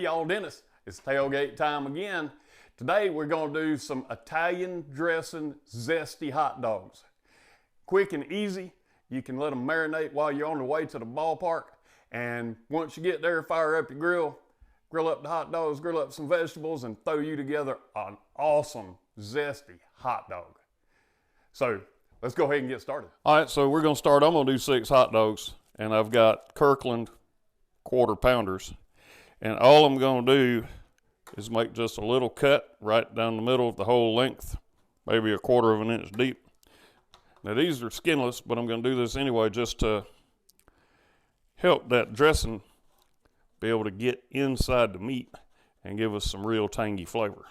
Hey y'all, Dennis, it's tailgate time again. Today we're gonna do some Italian dressing zesty hot dogs. Quick and easy. You can let them marinate while you're on the way to the ballpark. And once you get there, fire up your grill up the hot dogs, grill up some vegetables, and throw you together an awesome zesty hot dog. So let's go ahead and get started. All right, so we're gonna start. I'm gonna do 6 hot dogs, and I've got Kirkland quarter pounders. And all I'm gonna do is make just a little cut right down the middle of the whole length, maybe 1/4 of an inch deep. Now these are skinless, but I'm gonna do this anyway just to help that dressing be able to get inside the meat and give us some real tangy flavor.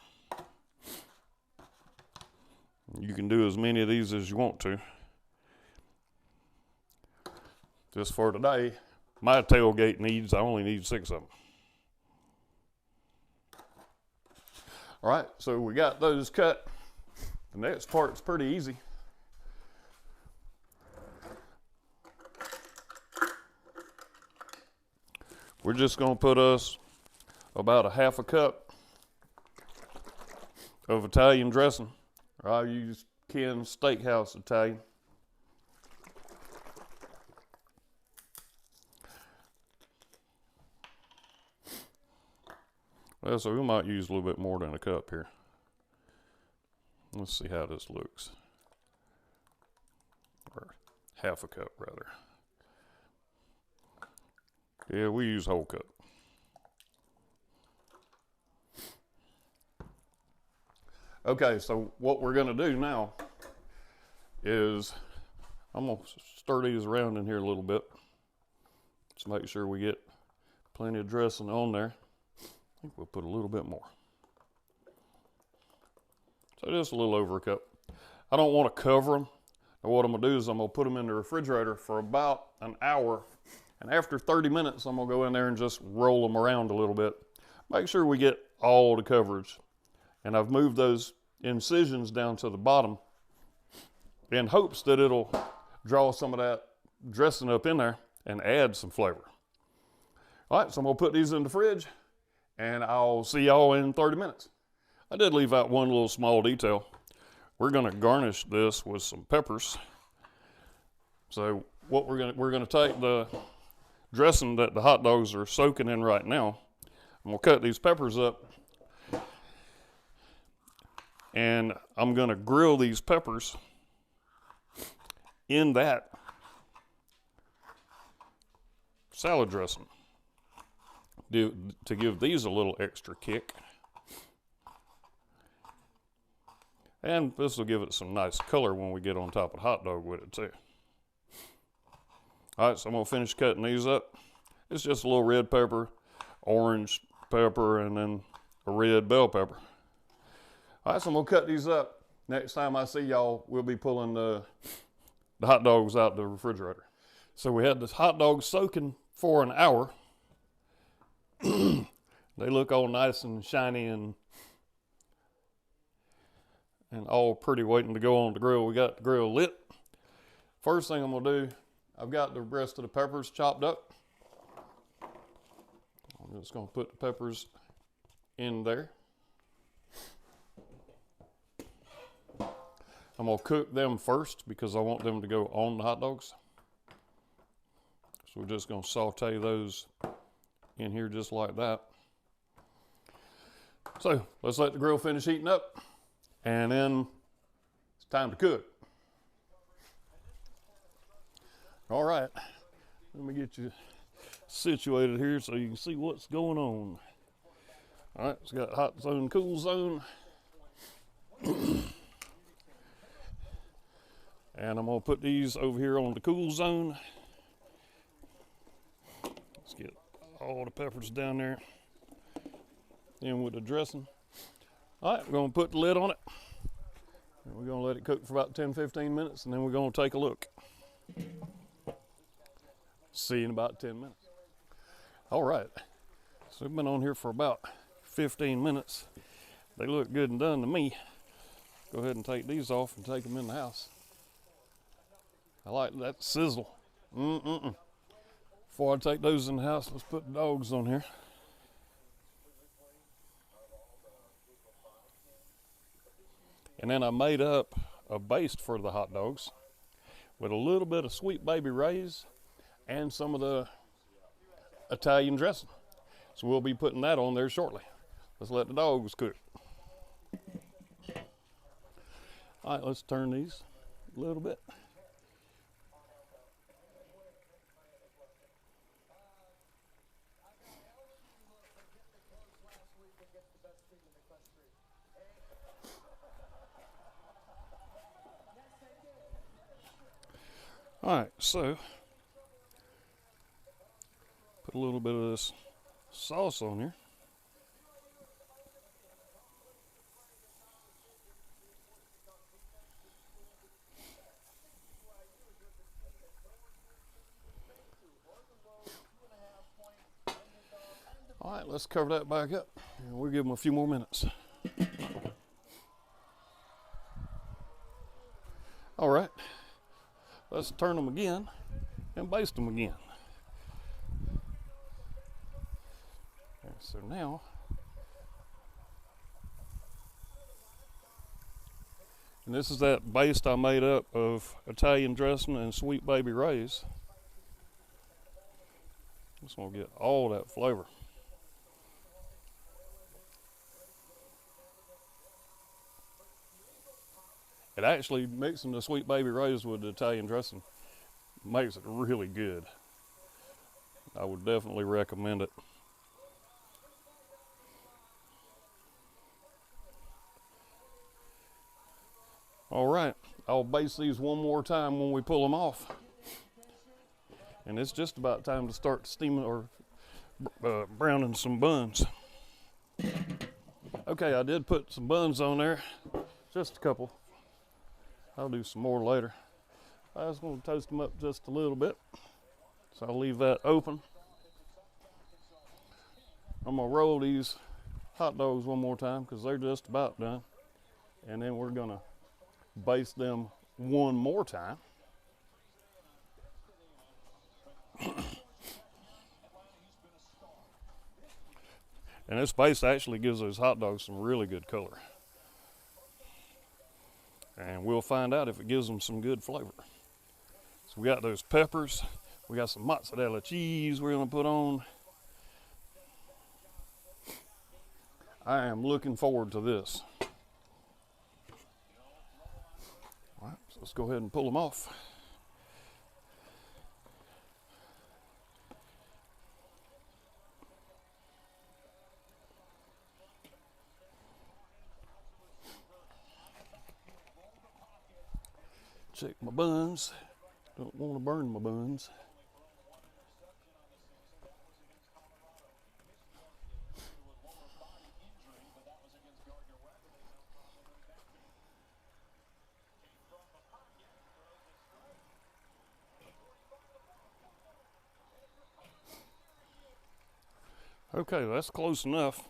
You can do as many of these as you want to. Just for today, my tailgate needs, I only need 6 of them. All right, so we got those cut. The next part's pretty easy. We're just gonna put us about 1/2 cup of Italian dressing. I use Ken's Steakhouse Italian. Well, so we might use a little bit more than a cup here. Let's see how this looks. Or 1/2 cup rather. Yeah, we use whole cup. Okay, so what we're gonna do now is I'm gonna stir these around in here a little bit. Just make sure we get plenty of dressing on there. I think we'll put a little bit more. So just a little over a cup. I don't want to cover them. Now what I'm gonna do is I'm gonna put them in the refrigerator for about an hour. And after 30 minutes, I'm gonna go in there and just roll them around a little bit. Make sure we get all the coverage. And I've moved those incisions down to the bottom in hopes that it'll draw some of that dressing up in there and add some flavor. All right, so I'm gonna put these in the fridge and I'll see y'all in 30 minutes. I did leave out one little small detail. We're gonna garnish this with some peppers. So what we're gonna take the dressing that the hot dogs are soaking in right now. I'm gonna cut these peppers up and I'm gonna grill these peppers in that salad dressing to give these a little extra kick. And this will give it some nice color when we get on top of the hot dog with it too. All right, so I'm gonna finish cutting these up. It's just a little red pepper, orange pepper, and then a red bell pepper. All right, so I'm gonna cut these up. Next time I see y'all, we'll be pulling the hot dogs out the refrigerator. So we had this hot dog soaking for an hour. They look all nice and shiny and all pretty, waiting to go on the grill. We got the grill lit. First thing I'm gonna do, I've got the rest of the peppers chopped up. I'm just gonna put the peppers in there. I'm gonna cook them first because I want them to go on the hot dogs. So we're just gonna saute those in here just like that. So let's let the grill finish heating up and then it's time to cook. All right, let me get you situated here so you can see what's going on. All right, it's got hot zone, cool zone. And I'm gonna put these over here on the cool zone. Let's get all the peppers down there in with the dressing. All right, we're gonna put the lid on it. And we're gonna let it cook for about 10-15 minutes and then we're gonna take a look. See you in about 10 minutes. All right, so we've been on here for about 15 minutes. They look good and done to me. Go ahead and take these off and take them in the house. I like that sizzle. Before I take those in the house, let's put the dogs on here. And then I made up a base for the hot dogs with a little bit of Sweet Baby Ray's and some of the Italian dressing. So we'll be putting that on there shortly. Let's let the dogs cook. All right, let's turn these a little bit. All right, so put a little bit of this sauce on here. All right, let's cover that back up, and we'll give them a few more minutes. All right, let's turn them again and baste them again. And so now, and this is that baste I made up of Italian dressing and Sweet Baby Ray's. Just want to get all that flavor. It actually, mixing the Sweet Baby Ray's with the Italian dressing makes it really good. I would definitely recommend it. All right, I'll baste these one more time when we pull them off. And it's just about time to start steaming or browning some buns. Okay, I did put some buns on there, just a couple. I'll do some more later. I was going to toast them up just a little bit, so I'll leave that open. I'm going to roll these hot dogs one more time because they're just about done. And then we're going to baste them one more time. And this base actually gives those hot dogs some really good color. And we'll find out if it gives them some good flavor. So we got those peppers. We got some mozzarella cheese we're gonna put on. I am looking forward to this. All right, so let's go ahead and pull them off. Check my buns. Don't want to burn my buns. Okay, that's close enough.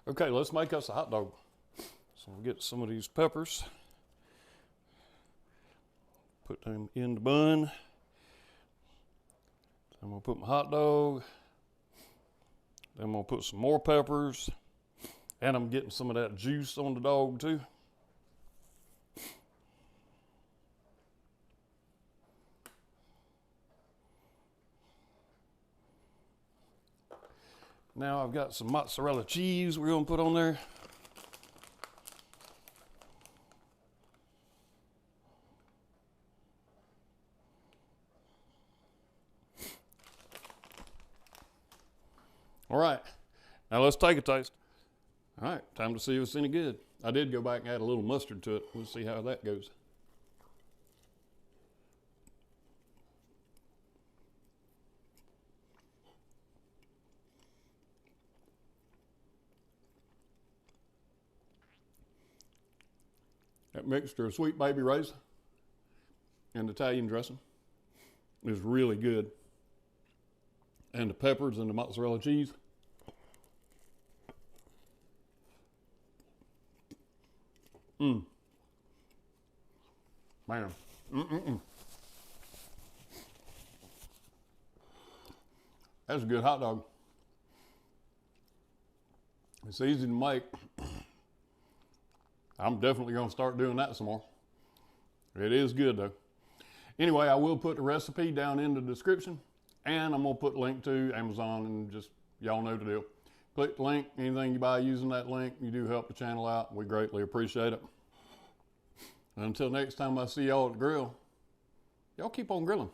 Okay, let's make us a hot dog. So we'll get some of these peppers, put them in the bun. I'm gonna put my hot dog. Then I'm gonna put some more peppers, and I'm getting some of that juice on the dog too. Now I've got some mozzarella cheese we're gonna put on there. All right, now let's take a taste. All right, time to see if it's any good. I did go back and add a little mustard to it. We'll see how that goes. That mixture of Sweet Baby Ray's and Italian dressing is really good. And the peppers and the mozzarella cheese. Man. That's a good hot dog. It's easy to make. I'm definitely gonna start doing that some more. It is good though. Anyway, I will put the recipe down in the description, and I'm gonna put a link to Amazon, and just, y'all know the deal. Click the link. Anything you buy using that link, you do help the channel out. We greatly appreciate it. And until next time I see y'all at the grill, y'all keep on grilling.